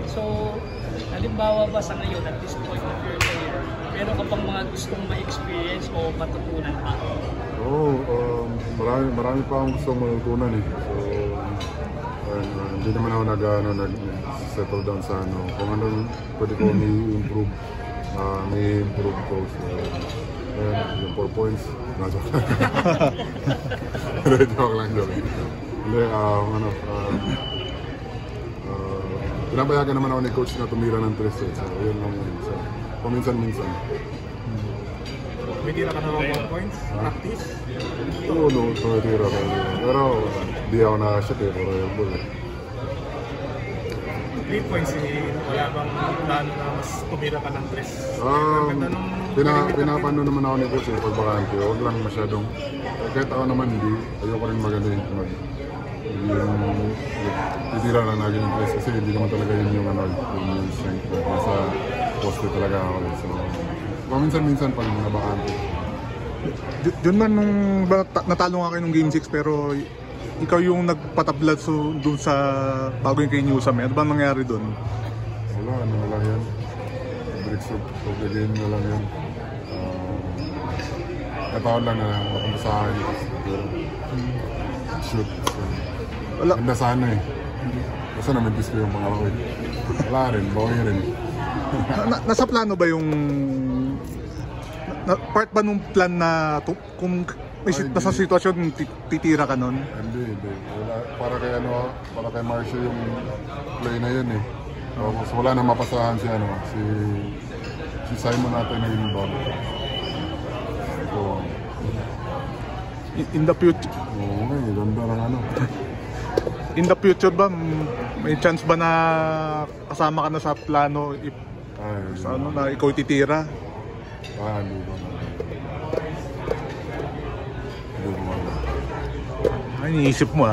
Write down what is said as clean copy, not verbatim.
So, halimbawa ba sa ngayon, at this point of your career, meron ka pang mga gustong ma-experience o matutunan pa? Oo, marami pa akong gustong matutunan eh. So, hindi naman ako nag-settle down sa ano. Kung ano pwede ko i-improve, i-improve ko. So, yung 4 points, joke lang. Hindi, pinapayagan naman ako ni coach na tumira ng 3 sets. So, yun lang yun. So, paminsan-minsan. Tumitira ka na ng 1 points? Practice? Oo, tumitira ka. Pero, di ako na-shot eh. Pero, 3 points wala bang plano na mas tumira ka ng 3? Pinapano naman ako ni coach eh, pag bakante. Huwag lang masyadong, kahit ako naman hindi, ayoko rin maganda yung titira lang lagi ng 3 kasi hindi naman talaga yun yung strength ko. Nasa poste talaga ako. So, paminsan-minsan pag mga bakante. Yun man, nung natalo nga kayo ng Game 6 pero ikaw yung nagpatablad doon sa bago yung kay Newsam. Ano ba nangyari doon? Wala, ano na lang yan. Breaks of the game na lang yan. Nataon lang na mapunta sa akin. Shoot. So, ganda sana eh. Basta namintis ko yung mga awit. Wala rin, bawi rin. Nasa plano ba yung part ba nung plan na kung may nasa sitwasyon titira ka nun? Hindi. Wala, para kay Marcia yung play na yun eh. Tapos wala na mapasahan si Simon natin na yung ball. So, in the future? Oo nga, ganda lang In the future ba, may chance ba na kasama ka na sa plano na ikaw titira? Hindi ba? Ay, iniisip mo